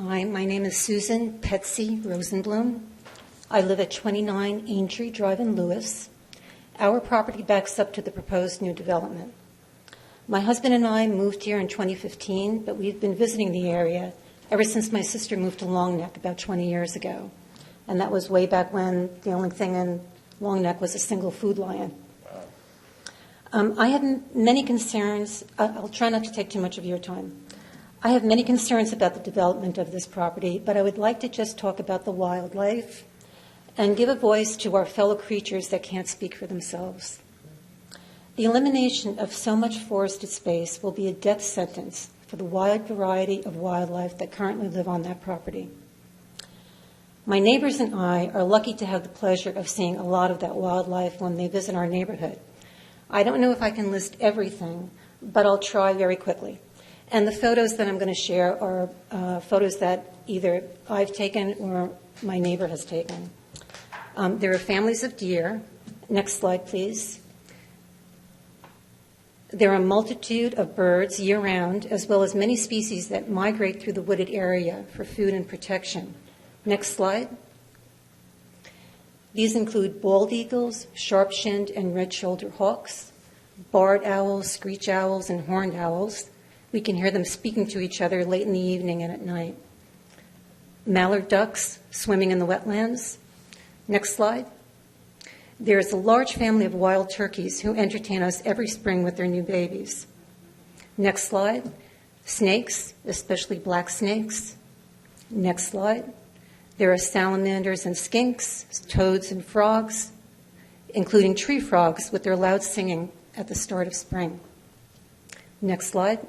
Hi, my name is Susan Petze Rosenblum. I live at 29 Aintree Drive in Lewis. Our property backs up to the proposed new development. My husband and I moved here in 2015, but we've been visiting the area ever since my sister moved to Long Neck about 20 years ago. And that was way back when the only thing in Long Neck was a single Food Lion. I have many concerns. I'll try not to take too much of your time. I have many concerns about the development of this property, but I would like to just talk about the wildlife and give a voice to our fellow creatures that can't speak for themselves. The elimination of so much forested space will be a death sentence for the wide variety of wildlife that currently live on that property. My neighbors and I are lucky to have the pleasure of seeing a lot of that wildlife when they visit our neighborhood. I don't know if I can list everything, but I'll try very quickly. And the photos that I'm going to share are photos that either I've taken or my neighbor has taken. There are families of deer. Next slide, please. There are a multitude of birds year-round, as well as many species that migrate through the wooded area for food and protection. Next slide. These include bald eagles, sharp-shinned and red-shouldered hawks, barred owls, screech owls, and horned owls. We can hear them speaking to each other late in the evening and at night. Mallard ducks swimming in the wetlands. Next slide. There is a large family of wild turkeys who entertain us every spring with their new babies. Next slide. Snakes, especially black snakes. Next slide. There are salamanders and skinks, toads and frogs, including tree frogs with their loud singing at the start of spring. Next slide.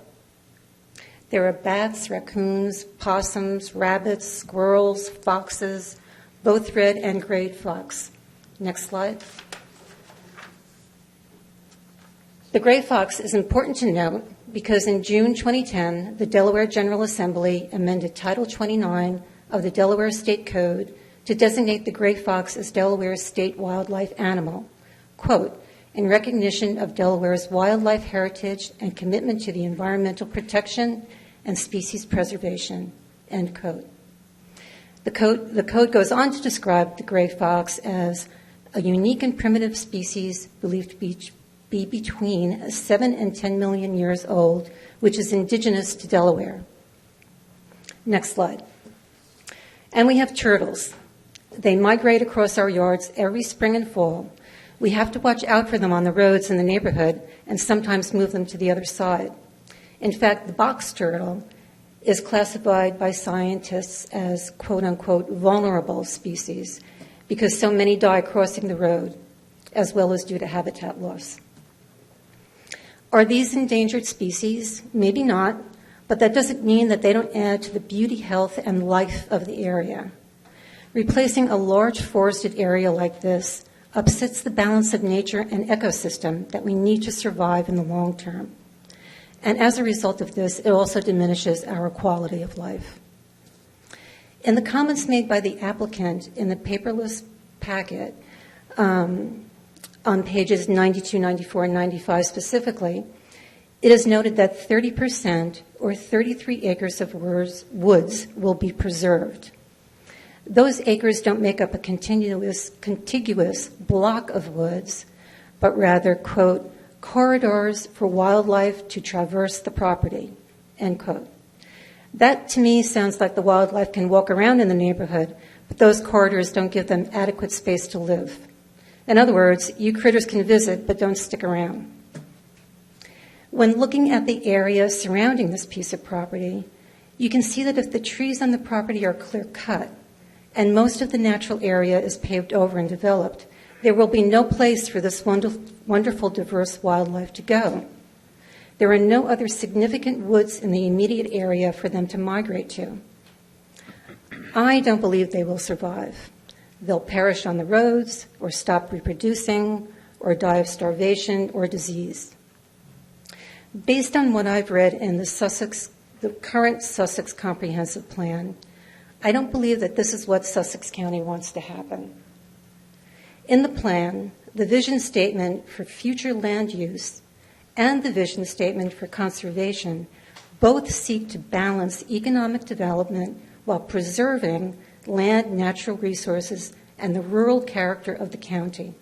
There are bats, raccoons, possums, rabbits, squirrels, foxes, both red and gray fox. Next slide. The gray fox is important to note because in June 2010, the Delaware General Assembly amended Title 29 of the Delaware State Code to designate the gray fox as Delaware's state wildlife animal, quote, in recognition of Delaware's wildlife heritage and commitment to the environmental protection and species preservation, end quote. The code goes on to describe the gray fox as a unique and primitive species believed to be between 7 and 10 million years old, which is indigenous to Delaware. Next slide. And we have turtles. They migrate across our yards every spring and fall. We have to watch out for them on the roads in the neighborhood and sometimes move them to the other side. In fact, the box turtle is classified by scientists as quote-unquote vulnerable species because so many die crossing the road, as well as due to habitat loss. Are these endangered species? Maybe not, but that doesn't mean that they don't add to the beauty, health, and life of the area. Replacing a large forested area like this upsets the balance of nature and ecosystem that we need to survive in the long term. And as a result of this, it also diminishes our quality of life. In the comments made by the applicant in the paperless packet, on pages 92, 94, and 95 specifically, it is noted that 30% or 33 acres of woods will be preserved. Those acres don't make up a contiguous block of woods, but rather, quote, corridors for wildlife to traverse the property, end quote. That, to me, sounds like the wildlife can walk around in the neighborhood, but those corridors don't give them adequate space to live. In other words, you critters can visit, but don't stick around. When looking at the area surrounding this piece of property, you can see that if the trees on the property are clear-cut and most of the natural area is paved over and developed, there will be no place for this wonderful, diverse wildlife to go. There are no other significant woods in the immediate area for them to migrate to. I don't believe they will survive. They'll perish on the roads, or stop reproducing, or die of starvation or disease. Based on what I've read in the current Sussex Comprehensive Plan, I don't believe that this is what Sussex County wants to happen. In the plan, the vision statement for future land use and the vision statement for conservation both seek to balance economic development while preserving land, natural resources, and the rural character of the county.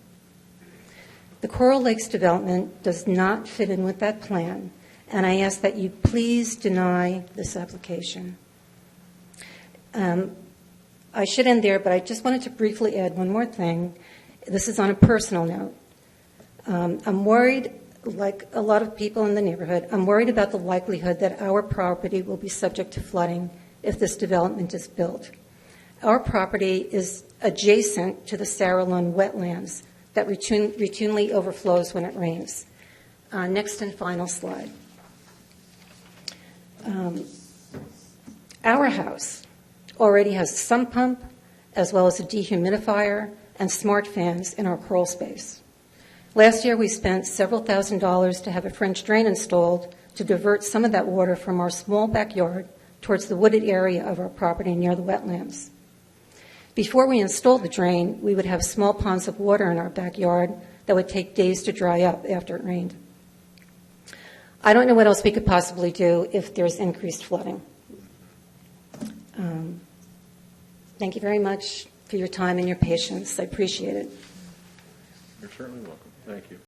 The Coral Lakes development does not fit in with that plan, and I ask that you please deny this application. I should end there, but I just wanted to briefly add one more thing. This is on a personal note. I'm worried, like a lot of people in the neighborhood, I'm worried about the likelihood that our property will be subject to flooding if this development is built. Our property is adjacent to the Saralone wetlands that routinely overflows when it rains. Next and final slide. Our house already has a sump pump, as well as a dehumidifier and smart fans in our crawl space. Last year, we spent several $1,000s to have a French drain installed to divert some of that water from our small backyard towards the wooded area of our property near the wetlands. Before we installed the drain, we would have small ponds of water in our backyard that would take days to dry up after it rained. I don't know what else we could possibly do if there's increased flooding. Thank you very much for your time and your patience. I appreciate it. You're certainly welcome. Thank you.